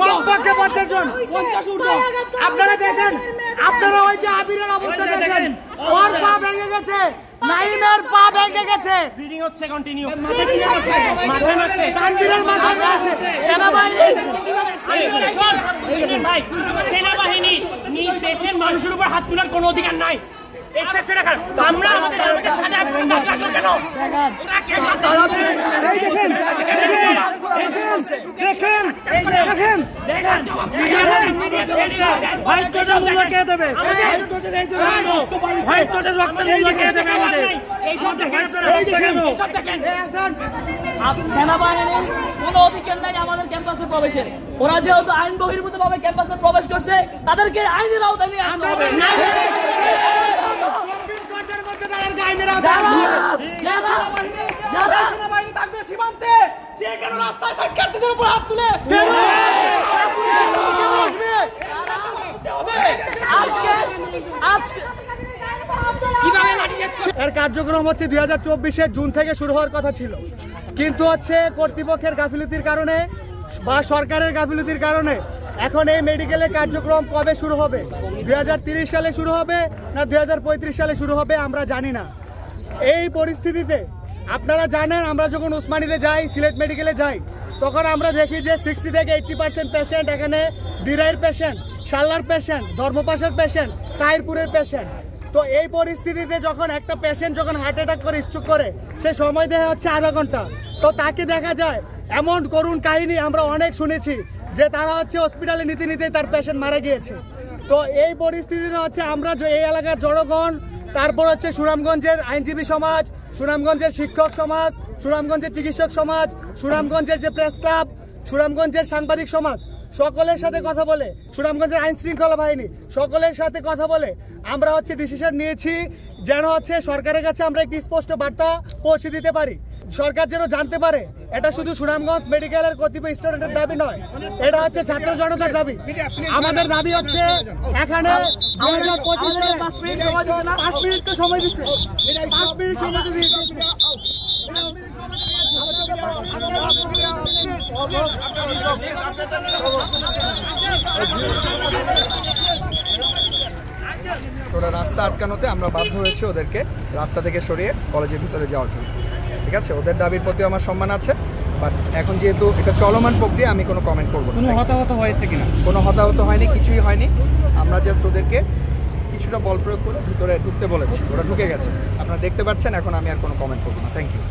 কমপক্ষে 50 জন, 50 ঊর্ধ্ব। আপনারা দেখেন, আপনারা ওই যে আবিরের অবস্থা দেখেন, ওর পা ভেঙে গেছে, নাইমের পা ভেঙে গেছে, ব্লিডিং হচ্ছে কন্টিনিউ, মাথা নড়ছে, তানভীরের মাথা নড়ছে। সেনাবাহিনী নিজ দেশের মানুষের উপর হাত তোলার কোনো অধিকার নাই। আমরা আমাদের সাথে সেনাবাহিনীর কোনো অধিকার নাই আমাদের ক্যাম্পাসে প্রবেশের। ওরা যেহেতু আইন বহির্ভূত ভাবে ক্যাম্পাসে প্রবেশ করছে, তাদেরকে আইনের আওতায় নিয়ে আসতে হবে। সেনাবাহিনী থাকবে সীমান্তে, সে কেন রাস্তায় শিক্ষার্থীদের উপর হাত তুলে এর কার্যক্রম হচ্ছে 2024 জুন থেকে শুরু হওয়ার কথা ছিল, কিন্তু হচ্ছে কর্তৃপক্ষের গাফিলতির কারণে বা সরকারের গাফিলতির কারণে এখন এই মেডিকেলের কার্যক্রম কবে শুরু হবে, 2030 সালে শুরু হবে না 2035 সালে শুরু হবে আমরা জানি না। এই পরিস্থিতিতে আপনারা জানেন, আমরা যখন উসমানীতে যাই, সিলেট মেডিকেলে যাই, তখন আমরা দেখি যে 60 থেকে 80% পেশেন্ট এখানে দিরাইয়ের পেশেন্ট, শাল্লার পেশেন্ট, ধর্মপাশের পেশেন্ট, তাহিরপুরের পেশেন্ট। তো এই পরিস্থিতিতে যখন একটা পেশেন্ট যখন হার্ট অ্যাটাক করে, স্ট্রোক করে, সে সময় দেওয়া হচ্ছে আধা ঘন্টা, তো তাকে দেখা যায় এমন করুণ কাহিনী আমরা অনেক শুনেছি যে তারা হচ্ছে হসপিটালে নিতে নিতে তার পেশেন্ট মারা গিয়েছে। তো এই পরিস্থিতিতে হচ্ছে আমরা এই এলাকার জনগণ, তারপর হচ্ছে সুনামগঞ্জের আইনজীবী সমাজ, সুনামগঞ্জের শিক্ষক সমাজ, সুনামগঞ্জের চিকিৎসক সমাজ, সুনামগঞ্জের যে প্রেস ক্লাব, সুনামগঞ্জের সাংবাদিক সমাজ, সকলের সাথে কথা বলে, সুনামগঞ্জের আইন শৃঙ্খলা বাহিনী সকলের সাথে কথা বলে আমরা হচ্ছে ডিসিশন নিয়েছি যেন হচ্ছে সরকারের কাছে আমরা একটি স্পষ্ট বার্তা পৌঁছে দিতে পারি। সরকার যেন জানতে পারে এটা শুধু সুনামগঞ্জ মেডিকেলের কতিপয় স্টুডেন্টের দাবি নয়, এটা হচ্ছে ছাত্র জনতার দাবি। আমাদের দাবি হচ্ছে এখানে 2025 সালে 5 মিনিট সময় দিচ্ছে না, 5 মিনিট তো সময় দিচ্ছে, 5 মিনিট সময় দিচ্ছে। ওরা রাস্তা আটকানোতে আমরা বাধ্য হয়েছি ওদেরকে রাস্তা থেকে সরিয়ে কলেজের ভিতরে যাওয়ার জন্য। ঠিক আছে, ওদের দাবির প্রতি আমার সম্মান আছে, বাট এখন যেহেতু এটা চলমান প্রক্রিয়া আমি কোনো কমেন্ট করবো না। কোনো হতাহত হয়েছে কিনা? কোনো হতাহত হয়নি, কিছুই হয়নি। আমরা জাস্ট ওদেরকে কিছুটা বল প্রয়োগ করে ভিতরে ঢুকতে বলেছি, ওরা ঢুকে গেছে, আপনারা দেখতে পাচ্ছেন। এখন আমি আর কোনো কমেন্ট করবো না। Thank you.